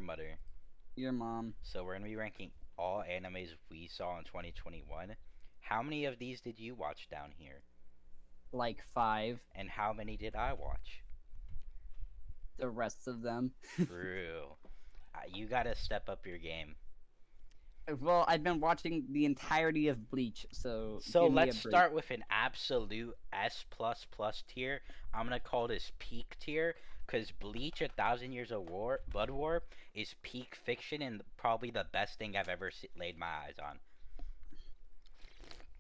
mother. Your mom. So we're gonna be ranking all animes we saw in 2021. How many of these did you watch down here? Like 5. And how many did I watch? The rest of them. True. You gotta step up your game. Well, I've been watching the entirety of Bleach, so So give me a let's break. start with an absolute S plus plus tier. I'm gonna call this peak tier because Bleach: A Thousand Years of War, Blood War, is peak fiction and probably the best thing I've ever laid my eyes on.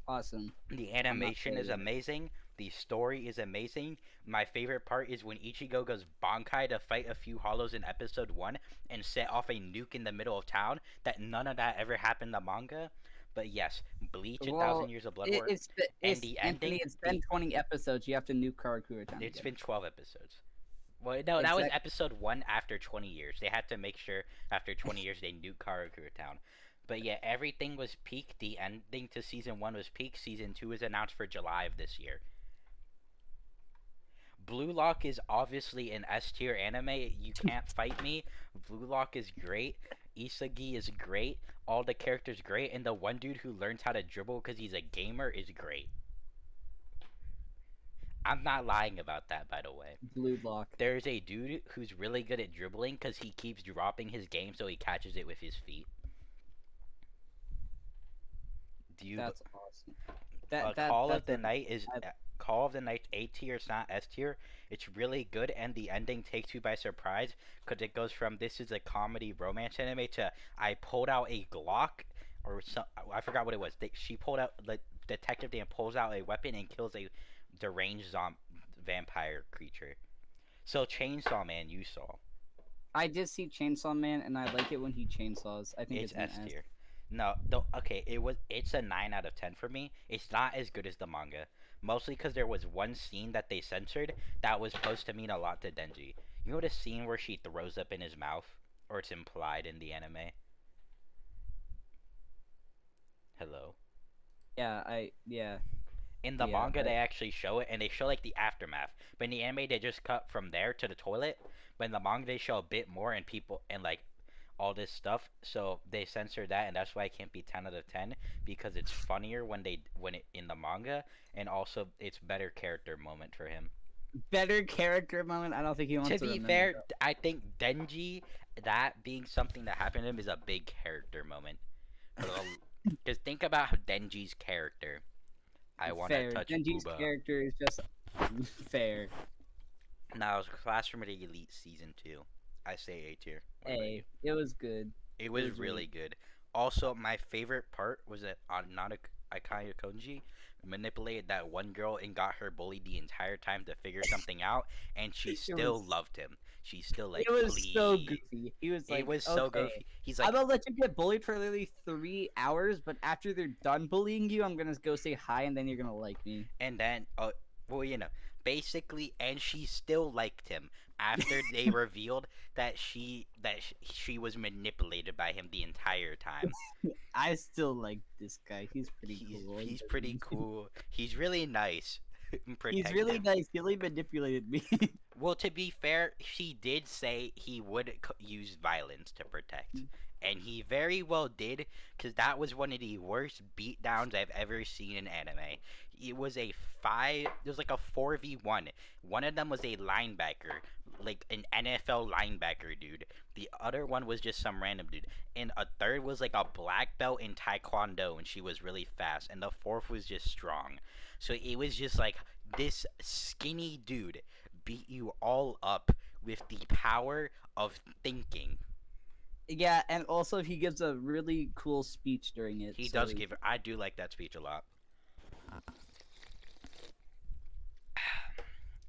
Awesome. The I'm not animation there is yet. amazing. The story is amazing. My favorite part is when Ichigo goes Bankai to fight a few hollows in episode 1 and set off a nuke in the middle of town. That none of that ever happened in the manga. But yes, Bleach: A Thousand Well, Years of Blood War, and it's the Anthony. ending. It's been 20 episodes. You have to nuke Karakura Town It's again. been 12 episodes. Well, no, that was Exact. episode 1 after 20 years. They had to make sure after 20 years they nuke Karakura Town. But yeah, everything was peak. The ending to season 1 was peak. Season 2 is announced for July of this year. Blue Lock is obviously an S tier anime. You can't fight me. Blue Lock is great. Isagi is great. All the characters great, and the one dude who learns how to dribble because he's a gamer is great. I'm not lying about that, by the way. Blue Lock. There's a dude who's really good at dribbling because he keeps dropping his game so he catches it with his feet. Do you? That's awesome. Call of That's the a. Night is I, Call of the Night's A tier. It's not S tier. It's really good, and the ending takes you by surprise because it goes from this is a comedy romance anime to I pulled out a Glock or some I forgot what it was. She pulled out the detective Dan pulls out a weapon and kills a deranged vampire creature. So Chainsaw Man, you saw. I did see Chainsaw Man, and I like it when he chainsaws. I think It's it's an S S. tier. No, okay. It's a 9 out of 10 for me. It's not as good as the manga, mostly because there was one scene that they censored that was supposed to mean a lot to Denji. You know the scene where she throws up in his mouth, or it's implied in the anime. Hello. Yeah. In the Yeah. manga, they actually show it, and they show like the aftermath. But in the anime, they just cut from there to the toilet. But in the manga, they show a bit more, and people and like all this stuff. So they censor that, and that's why it can't be 10 out of 10 because it's funnier when it in the manga, and also it's better character moment for him. Better character moment. I don't think he To wants to be remember fair, that. I think Denji, that being something that happened to him, is a big character moment. Because think about how Denji's character. I want to Fair. touch Genji's booba. character is just fair. Now, it was Classroom of the Elite season 2. I say A tier. What about you? Hey, it was good. It It was was really. really good. Also, my favorite part was that Akaya Konji manipulated that one girl and got her bullied the entire time to figure something out, and she It still was. loved him. She's still like, It was so please. goofy. He was It like, was so okay, goofy. He's I'm like, gonna let you get bullied for literally 3 hours, but after they're done bullying you, I'm gonna go say hi, and then you're gonna like me. and then, well, basically, and she still liked him after they revealed that she was manipulated by him the entire time. I still like this guy. He's pretty He's cool. he's pretty cool. He's really nice and He's really protective. nice. He really manipulated me. Well, to be fair, he did say he would use violence to protect. And he very well did, because that was one of the worst beatdowns I've ever seen in anime. It was like a 4v1. One of them was a linebacker, like an NFL linebacker dude. The other one was just some random dude. And a third was like a black belt in Taekwondo, and she was really fast. And the fourth was just strong. So it was just like this skinny dude beat you all up with the power of thinking. Yeah, and also he gives a really cool speech during it. He So does give. I do like that speech a lot.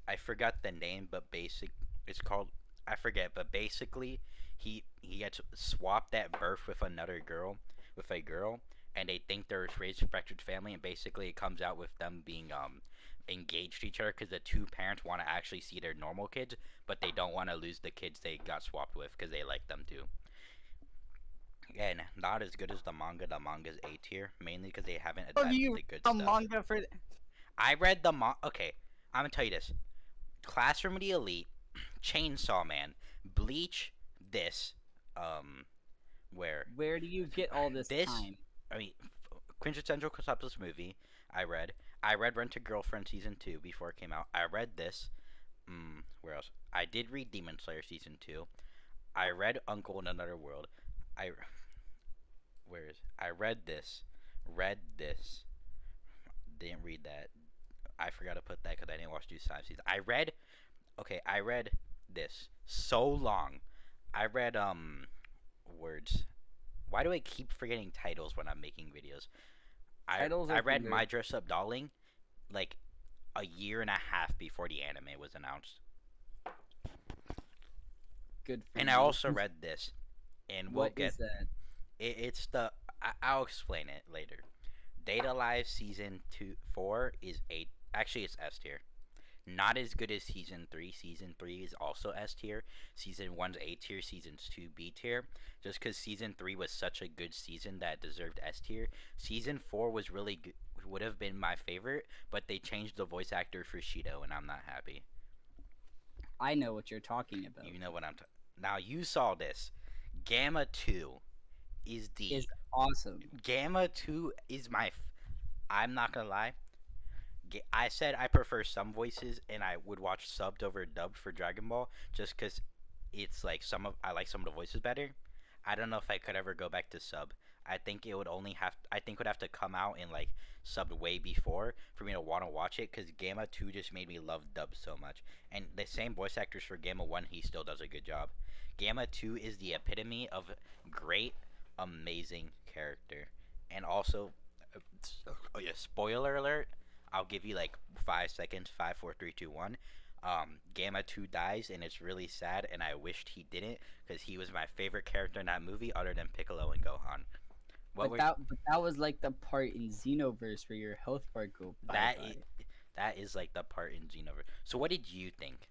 I forgot the name, but basic. It's called. I forget, but basically, he gets swapped at birth with another girl, with a girl, and they think they're raised respected family, and basically it comes out with them being engaged to each other because the two parents want to actually see their normal kids, but they don't want to lose the kids they got swapped with because they like them too. Again, not as good as the manga. The manga's A tier, mainly because they haven't oh, adapted you the good a stuff. manga for I read the Okay, I'm gonna tell you this: Classroom of the Elite, Chainsaw Man, Bleach, this, Where Where do you get all this this, time? I mean, quintessential Conceptus movie. I read. I read Rent a Girlfriend season 2 before it came out. I read this. Where else? I did read Demon Slayer season 2. I read Uncle in Another World. I where is? I read this. Read this. Didn't read that. I forgot to put that because I didn't watch Due Time season. I read. Okay, I read this so long. I read words. Why do I keep forgetting titles when I'm making videos? Titles I are read weird. My Dress Up Darling like a year and a half before the anime was announced. Good for And you. I also read this, and we'll What get is that? it's the I'll explain it later. Data Live season 4 is a actually it's S tier. Not as good as season 3. Season 3 is also S tier. Season 1's A tier. Season's 2 B tier. Just because season 3 was such a good season that it deserved S tier. Season 4 was really good. Would have been my favorite, but they changed the voice actor for Shido, and I'm not happy. I know what you're talking about. You know what I'm talking. Now you saw this. Gamma 2 is the Is awesome. Gamma 2 is my. I'm not gonna lie. I said I prefer some voices, and I would watch subbed over dubbed for Dragon Ball, just because it's like I like some of the voices better. I don't know if I could ever go back to sub. I think it would only have. I think it would have to come out in like subbed way before for me to want to watch it, because Gamma 2 just made me love dub so much. And the same voice actors for Gamma 1, he still does a good job. Gamma 2 is the epitome of great, amazing character. And also, oh yeah, spoiler alert. I'll give you like 5 seconds. 5, 4, 3, 2, 1. Gamma 2 dies, and it's really sad, and I wished he didn't, because he was my favorite character in that movie other than Piccolo and Gohan. But that was like the part in Xenoverse where your health bar go bye-bye. That is like the part in Xenoverse. So what did you think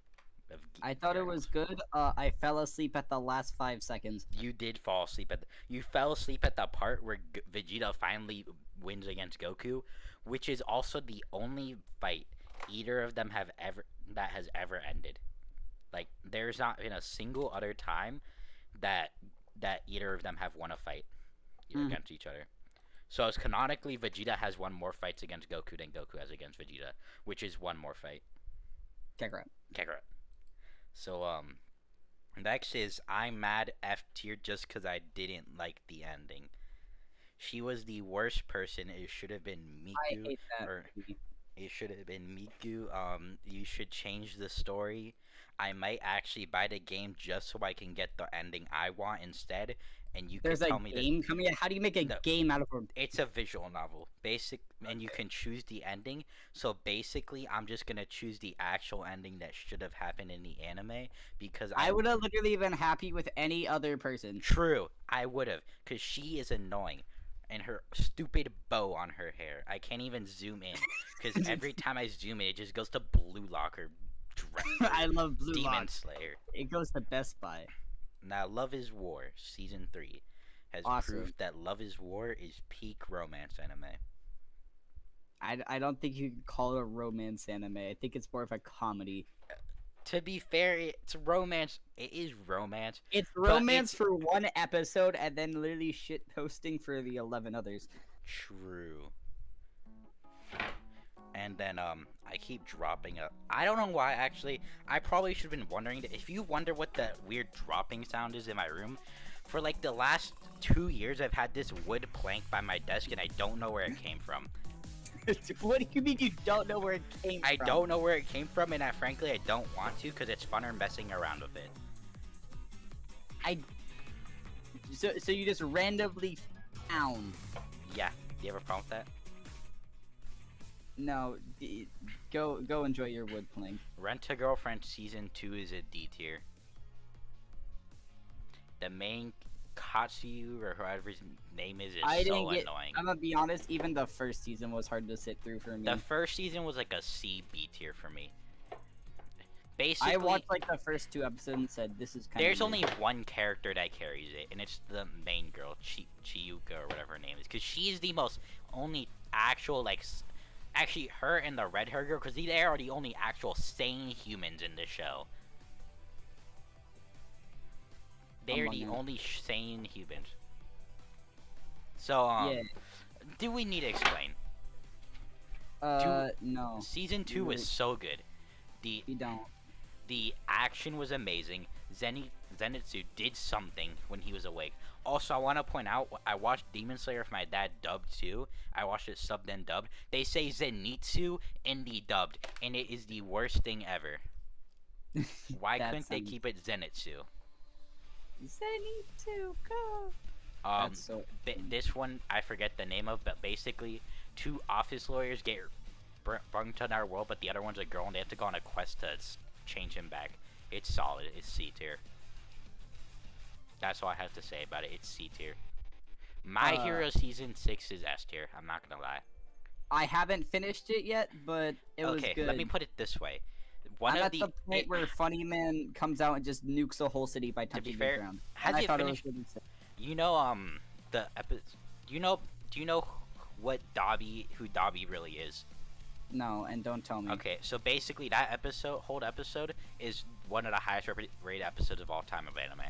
of I thought it Dragon was Ball? good. I fell asleep at the last 5 seconds. You did fall asleep you fell asleep at the part where Vegeta finally wins against Goku, which is also the only fight either of them has ever ended. Like there's not been a single other time that either of them have won a fight against each other. So as canonically, Vegeta has won more fights against Goku than Goku has against Vegeta, which is one more fight. Kakarot. So next is I'm mad F tier just because I didn't like the ending. She was the worst person. It should have been I Miku, hate that or movie. it should have been Miku. You should change the story. I might actually buy the game just so I can get the ending I want instead. And you There's can a tell me game coming out. How do you make a No. game out of a... it's a visual novel, and you can choose the ending. So basically, I'm just gonna choose the actual ending that should have happened in the anime because I would have literally been happy with any other person. True, I would have, because she is annoying. And her stupid bow on her hair. I can't even zoom in, because every time I zoom in, it just goes to Blue Lock or I love Blue Demon Lock. Slayer. It goes to Best Buy. Now, Love is War, Season 3, has Awesome. proved that Love is War is peak romance anime. I don't think you could call it a romance anime. I think it's more of a comedy. To be fair, it's romance. It is romance. It's But romance for one episode and then literally shit posting for the 11 others. True. And then I keep dropping up. I don't know why actually. I probably should have been wondering if you wonder what the weird dropping sound is in my room. For like the last 2 years I've had this wood plank by my desk and I don't know where it came from. What do you mean you don't know where it came from? I don't know where it came from, and frankly I don't want to because it's funner messing around with it. So you just randomly found. Yeah. Do you have a problem with that? No, go enjoy your wood plank. Rent a Girlfriend Season 2 is a D tier. The main Katsuyu or whoever his name is so annoying. I'm gonna be honest, even the first season was hard to sit through for me. The first season was like a C B tier for me. Basically, I watched like the first 2 episodes and said this is kind of... There's only one character that carries it, and it's the main girl, Chiyuka or whatever her name is, because she's the most only actual like. Actually, her and the red hair girl, because they are the only actual sane humans in the show. They're Among the Us. only sane humans. So Yeah. do we need to explain? No, Season 2 really- was so good. The you don't. the action was amazing. Zenitsu did something when he was awake. Also, I want to point out, I watched Demon Slayer with my dad dubbed too. I watched it subbed and dubbed. They say Zenitsu in the dubbed, and it is the worst thing ever. Why That couldn't they sounds- keep it Zenitsu? Zenitsu, go. That's so. This one I forget the name of, but basically, two office lawyers get brung to our world, but the other one's a girl, and they have to go on a quest to change him back. It's solid. It's C tier. That's all I have to say about it. It's C tier. My Hero Season 6 is S tier. I'm not gonna lie. I haven't finished it yet, but it was Okay, good. let me put it this way. I'm at the point where Funny Man comes out and just nukes a whole city by touching fair, the ground. has And I it thought finished? it was really sick. You know, the epi- Do you know what who Dobby really is? No, and don't tell me. Okay, so basically that whole episode is one of the highest rated episodes of all time of anime,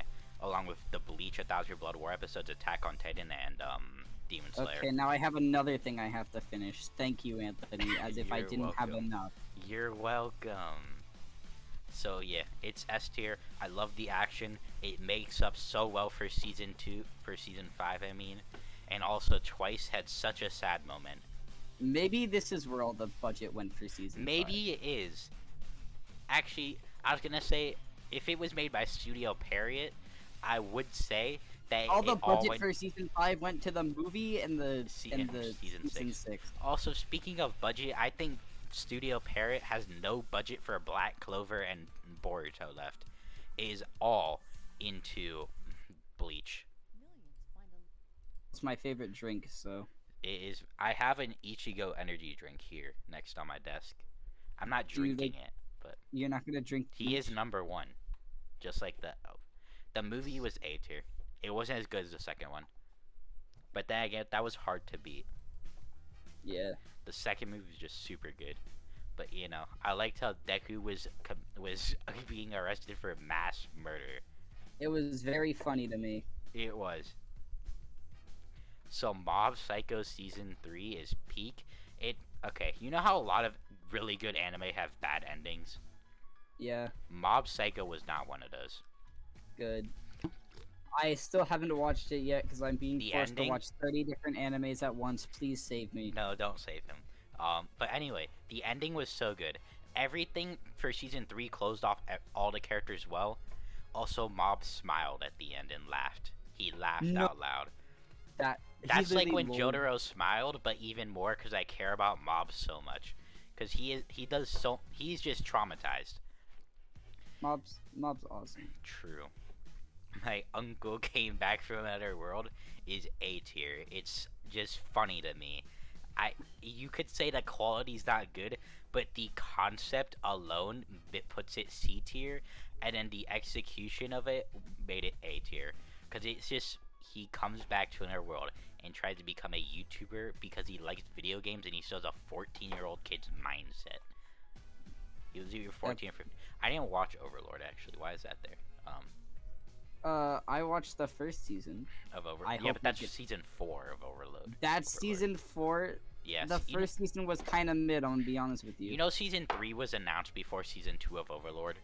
along with the Bleach, 1,000 Year Blood War episodes, Attack on Titan, and Demon Slayer. Okay, now I have another thing I have to finish. Thank you, Anthony, as if I You're didn't have welcome. enough. You're welcome. So yeah, it's S tier. I love the action. It makes up so well for season 5, I mean, and also Twice had such a sad moment. Maybe this is where all the budget went for season 5. Maybe it is. Actually, I was gonna say, if it was made by Studio Parrot, I would say that all the it budget went... for season 5 went to the movie and the and season season 6. Also, speaking of budget, I think Studio Parrot has no budget for Black Clover and Boruto left. It is all into Bleach. It's my favorite drink, so It is. I have an Ichigo energy drink here next on my desk. I'm not Do you drinking like- it, but you're not gonna drink. he is bleach? number one. Just like the movie was A tier. It wasn't as good as the second one, but then again, that was hard to beat. Yeah. The second movie was just super good. But you know, I liked how Deku was being arrested for mass murder. It was very funny to me. It was. So Mob Psycho season 3 is peak. Okay, you know how a lot of really good anime have bad endings? Yeah, Mob Psycho was not one of those. good. I still haven't watched it yet because I'm being The forced ending? to watch 30 different animes at once. Please save me. No, don't save him. But anyway, the ending was so good. Everything for season 3 closed off all the characters well. Also, Mob smiled at the end and laughed. He laughed No. out loud. He That's like literally when rolled- Jotaro smiled, but even more because I care about Mob so much. Because he's just traumatized. Mob's awesome. True. My uncle came back from another world is A tier. It's just funny to me. You could say the quality's not good, but the concept alone puts it C tier, and then the execution of it made it A tier. Cause it's just he comes back to another world and tries to become a YouTuber because he likes video games and he still has a 14-year-old kid's mindset. He was either 14 or 15. I didn't watch Overlord actually. Why is that there? I watched the first season. Of Overlord. I Yeah, hope but that's you get- season 4 of Overload. That's Overlord. season 4. Yes. The first season was kind of mid, I'm gonna be honest with you. You know, season 3 was announced before season 2 of Overlord.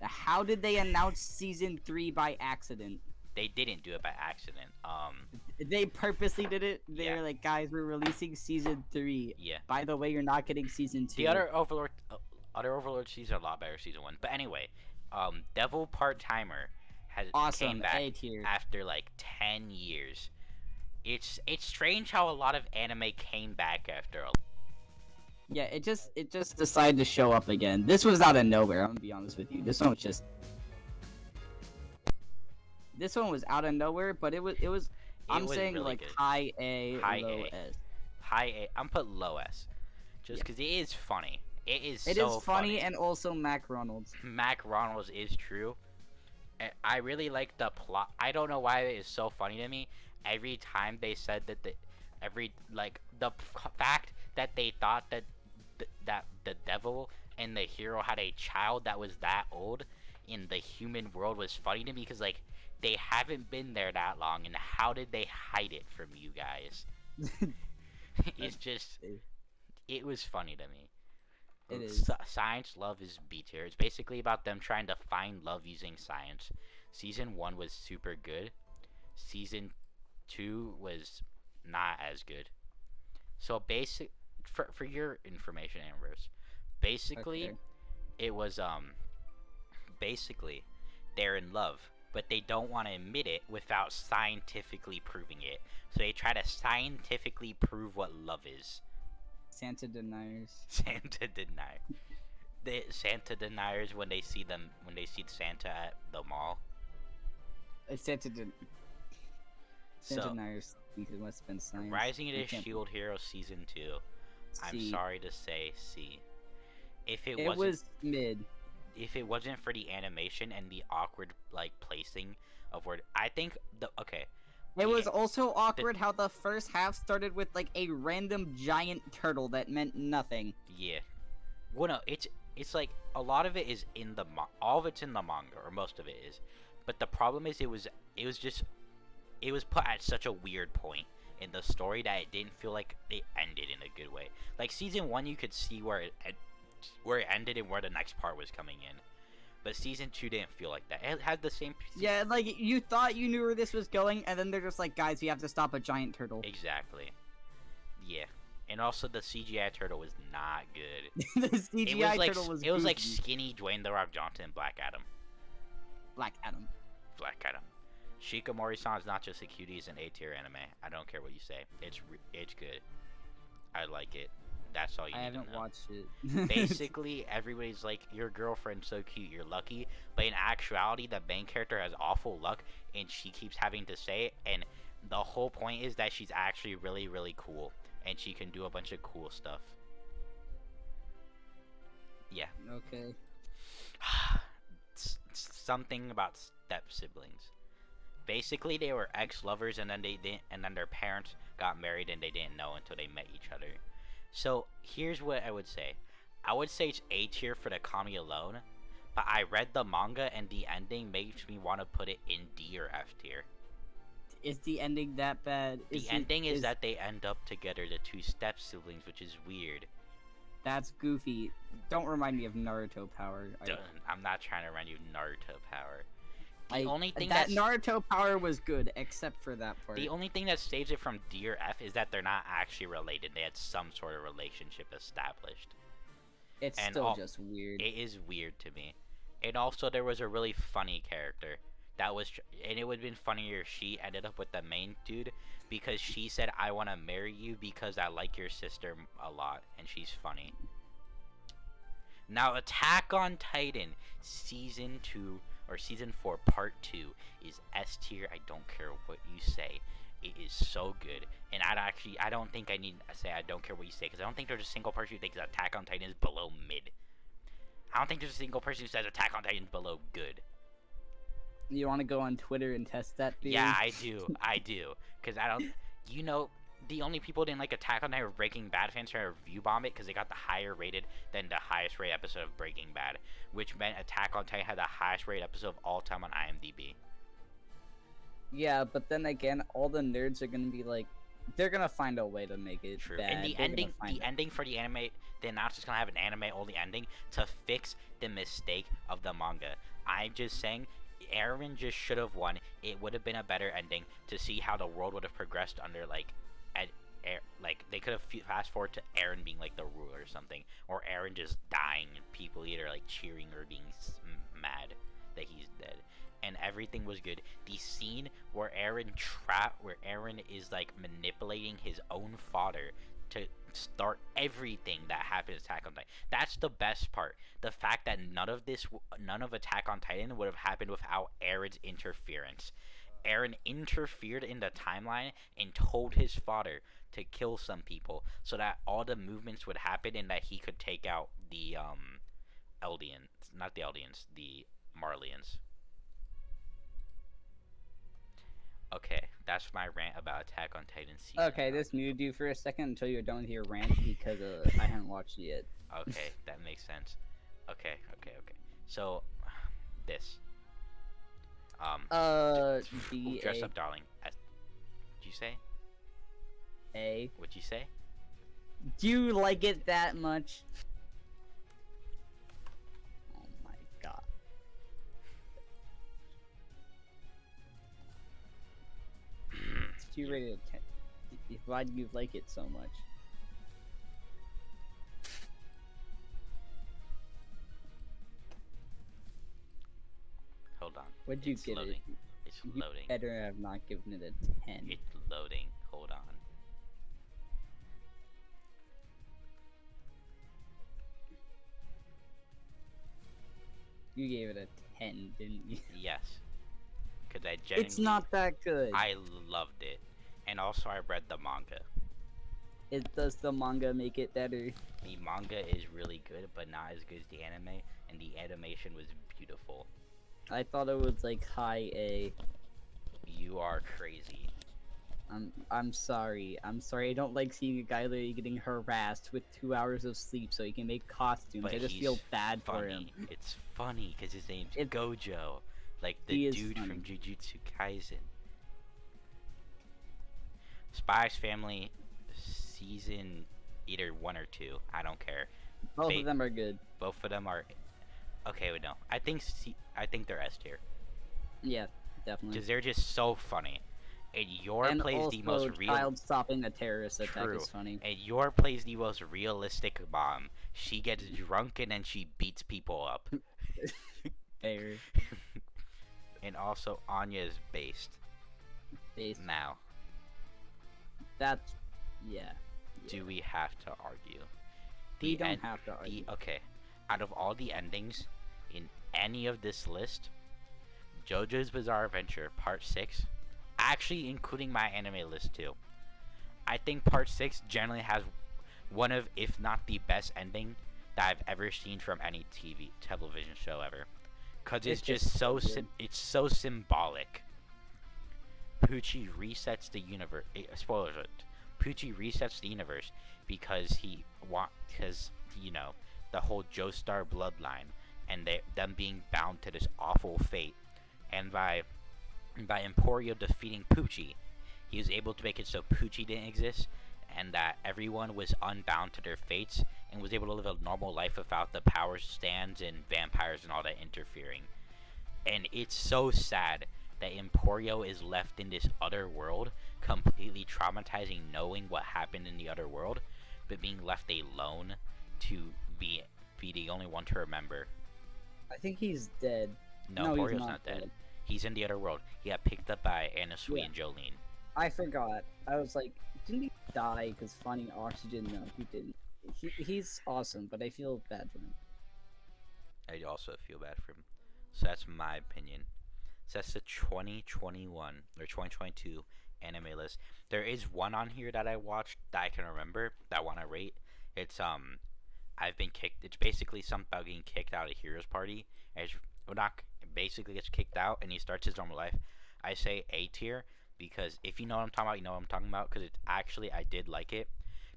How did they announce season 3 by accident? They didn't do it by accident. They purposely did it. They Yeah. were like, guys, we're releasing season 3. Yeah. By the way, you're not getting season 2. The other Overlord seasons are a lot better season 1. But anyway, Devil Part Timer has awesome. came back A tier. after like 10 years. It's strange how a lot of anime came back after a Yeah, it just decided to show up again. This was out of nowhere. I'm gonna be honest with you. This one was out of nowhere, but it was. I'm was saying really like good. high A, High low A. S. High A. I'm put low S. Just Yeah. because it is funny. It is It so is funny and also Mac Ronalds. Mac Ronalds is true. I really like the plot. I don't know why it is so funny to me. Every time they said that the fact that they thought that that the devil and the hero had a child that was that old in the human world was funny to me because like They haven't been there that long, and how did they hide it from you guys? It's just, it was funny to me. It is. Science Love is B tier. It's basically about them trying to find love using science. Season 1 was super good. Season 2 was not as good. So for your information, Ambrose, basically Okay. it was basically they're in love, but they don't want to admit it without scientifically proving it. So they try to scientifically prove what love is. Santa deniers. Santa denier. The Santa deniers when they see Santa at the mall. Santa did. Santa So deniers think it must have been science. Rising You into can't Shield Hero season 2. I'm see. sorry to say C. If it, It wasn't was mid. if it wasn't for the animation and the awkward like placing of word, I think the okay. It was the- also awkward how the first half started with like a random giant turtle that meant nothing. Yeah. Well, no, it's like a lot of it is in the all of it's in the manga, or most of it is. But the problem is it was put at such a weird point in the story that it didn't feel like it ended in a good way. Like season 1, you could see where it ended and where the next part was coming in. But season 2 didn't feel like that. It had the same. Yeah, like you thought you knew where this was going, and then they're just like, guys, we have to stop a giant turtle. Exactly. Yeah. And also the CGI turtle was not good. The CGI turtle was it was like goofy. skinny Dwayne the Rock Johnson and Black Adam. Black Adam. Black Adam. Shikamori-san is not just a cutie; it's an A tier anime. I don't care what you say. It's good. I like it. That's all you I need haven't to know. watched it. Basically, everybody's like, your girlfriend's so cute, you're lucky. But in actuality, the main character has awful luck, and she keeps having to say it. And the whole point is that she's actually really, really cool, and she can do a bunch of cool stuff. Yeah. Okay. Something about step siblings. Basically, they were ex-lovers, and then and then their parents got married, and they didn't know until they met each other. So here's what I would say. I would say it's A tier for the comedy alone, but I read the manga, and the ending makes me want to put it in D or F tier. Is the ending that bad? The ending is that they end up together, the two step siblings, which is weird. That's goofy. Don't remind me of Naruto power. I'm not trying to run you Naruto power. The only thing that Naruto power was good, except for that part. The only thing that saves it from D or F is that they're not actually related. They had some sort of relationship established. It's and still just weird. It is weird to me. And also, there was a really funny character that was, and it would have been funnier if she ended up with the main dude, because she said, "I want to marry you because I like your sister a lot, and she's funny." Now, Attack on Titan season 2 or season 4 part 2 is S tier. I don't care what you say. It is so good, and I don't think I need to say I don't care what you say, because I don't think there's a single person who thinks that Attack on Titan is below mid. I don't think there's a single person who says Attack on Titan is below good. You want to go on Twitter and test that theory? Yeah, I do, because I don't, the only people who didn't like Attack on Titan were Breaking Bad fans trying to review bomb it, because they got the higher rated than the highest rated episode of Breaking Bad, which meant Attack on Titan had the highest rated episode of all time on IMDb. Yeah, but then again, all the nerds are gonna be like, they're gonna find a way to make it True. bad. And the They're gonna ending, find the it. ending for the anime, the announcer's gonna have an anime-only ending to fix the mistake of the manga. I'm just saying, Eren just should have won. It would have been a better ending to see how the world would have progressed under like they could have fast forward to Eren being like the ruler or something, or Eren just dying and people either like cheering or being mad that he's dead. And everything was good. The scene where Eren is like manipulating his own father to start everything that happened in Attack on Titan. That's the best part. The fact that none of Attack on Titan would have happened without Eren's interference. Eren interfered in the timeline and told his father to kill some people so that all the movements would happen and that he could take out the Eldians, not the Eldians, the Marlians. Okay, that's my rant about Attack on Titan season. Okay, this muted you for a second until you're done with your rant because I haven't watched it yet. Okay, that makes sense. Okay. So, this. B Dress A Up Darling. What'd you say? A. What'd you say? Do you like it that much? Oh my god. It's too rated 10. Why do you like it so much? Hold on. What'd you It's give loading. it? It's You loading. better have not given it a 10. It's loading. Hold on. You gave it a 10, didn't you? Yes. Because I genuinely... It's not that good. I loved it. And also I read the manga. Does the manga make it better? The manga is really good, but not as good as the anime. And the animation was beautiful. I thought it was like high A. You are crazy. I'm sorry. I'm sorry. I don't like seeing a guy literally getting harassed with 2 hours of sleep so he can make costumes. But I just he's feel bad for him. funny. It's funny because his name's It's- Gojo. Like He the is dude funny. from Jujutsu Kaisen. Spy's Family season either 1 or 2. I don't care. Both of them are good. Both of them are okay. Wait, no. I think they're S tier Yeah, definitely. because they're just so funny. And Yor And plays also, the most real. child stopping a terrorist attack True. is funny. And Yor plays the most realistic mom. She gets drunk and then she beats people up. Fair. And also Anya is based Based. now. That's yeah. Do we have to argue? We don't end- have to argue. Okay, out of all the endings in any of this list, JoJo's Bizarre Adventure Part 6, actually including my anime list too, I think Part 6 generally has one of, if not the best ending that I've ever seen from any television show ever. Cause it's just so good. it's so symbolic. Poochie resets the universe. Spoilers alert. Poochie resets the universe because you know, the whole Joestar bloodline and them being bound to this awful fate, and by Emporio defeating Poochie, he was able to make it so Poochie didn't exist and that everyone was unbound to their fates and was able to live a normal life without the power stands and vampires and all that interfering. And it's so sad that Emporio is left in this other world, completely traumatizing, knowing what happened in the other world, but being left alone to be the only one to remember. I think he's dead. No, he's Emporio's not dead. He's in the other world. He got picked up by Anna Sui Yeah. and Jolene. I forgot. I was like, didn't he die because finding oxygen? No, he didn't. He's awesome, but I feel bad for him. I also feel bad for him. So that's my opinion. So that's the 2021 or 2022 anime list. There is one on here that I watched that I can remember that I want to rate. It's I've been kicked. It's basically something about getting kicked out of Heroes Party. And it's not basically gets kicked out and he starts his normal life. I say A tier because if you know what I'm talking about, you know what I'm talking about. Because it's actually I did like it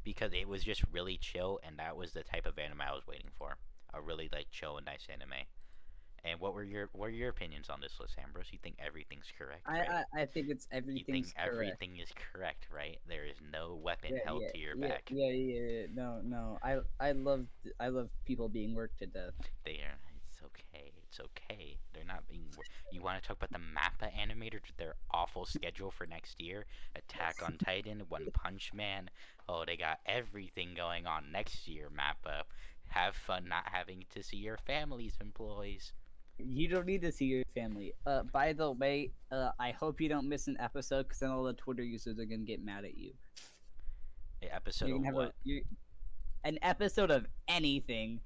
because it was just really chill and that was the type of anime I was waiting for. A really like chill and nice anime. And what are your opinions on this list, Ambrose? You think everything's correct? Right? I think it's You think everything's correct. everything is correct, right? There is no weapon held to your back. Yeah. No. I love people being worked to death. It's okay. It's okay. They're not being. You want to talk about the Mappa animators with their awful schedule for next year? Attack on Titan, One Punch Man. Oh, they got everything going on next year, Mappa. Have fun not having to see your family's employees. You don't need to see your family. By the way, I hope you don't miss an episode because then all the Twitter users are gonna get mad at you. Episode You're of gonna have what? an episode of anything.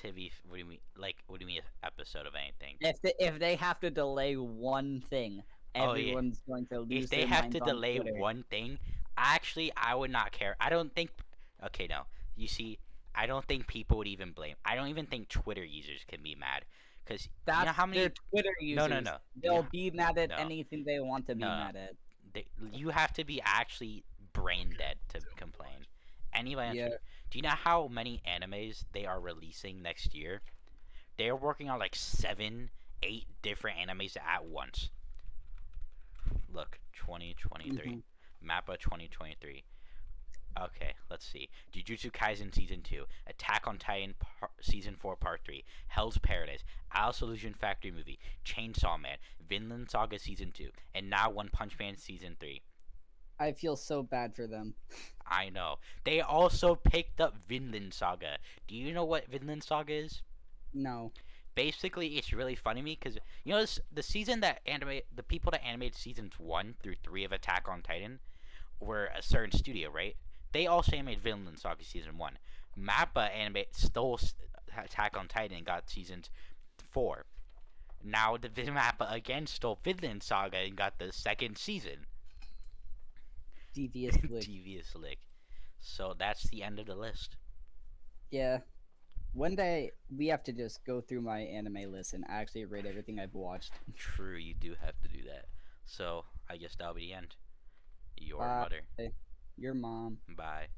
What do you mean? Like, what do you mean episode of anything? If they have to delay one thing, Oh, yeah. everyone's going to lose. If they their have minds to on delay Twitter. one thing, actually, I would not care. I don't think. Okay, no. You see, I don't think people would even blame. I don't even think Twitter users can be mad because That's you know how many. their Twitter users. No. They'll Yeah. be mad at No. anything they want to be No. mad at. You have to be actually brain dead to complain. Anybody on Yeah. Twitter, do you know how many animes they are releasing next year? They're working on like 7, 8 different animes at once. Look, 2023. Mhm. Mappa 2023. Okay, let's see. Jujutsu Kaisen Season 2, Attack on Titan Season 4 Part 3, Hell's Paradise, Alice Illusion Factory Movie, Chainsaw Man, Vinland Saga Season 2, and now One Punch Man Season 3. I feel so bad for them. I know. They also picked up Vinland Saga. Do you know what Vinland Saga is? No. Basically, it's really funny to me because you know the season that animate the people that animated seasons 1 through 3 of Attack on Titan were a certain studio, right? They also animated Vinland Saga season 1. Mappa stole Attack on Titan and got seasons 4. Now the Mappa again stole Vinland Saga and got the second season. Devious Lick. Devious lick. So that's the end of the list. Yeah. One day we have to just go through my anime list and actually rate everything I've watched. True, you do have to do that. So I guess that'll be the end. Your Bye. mother. Your mom. Bye.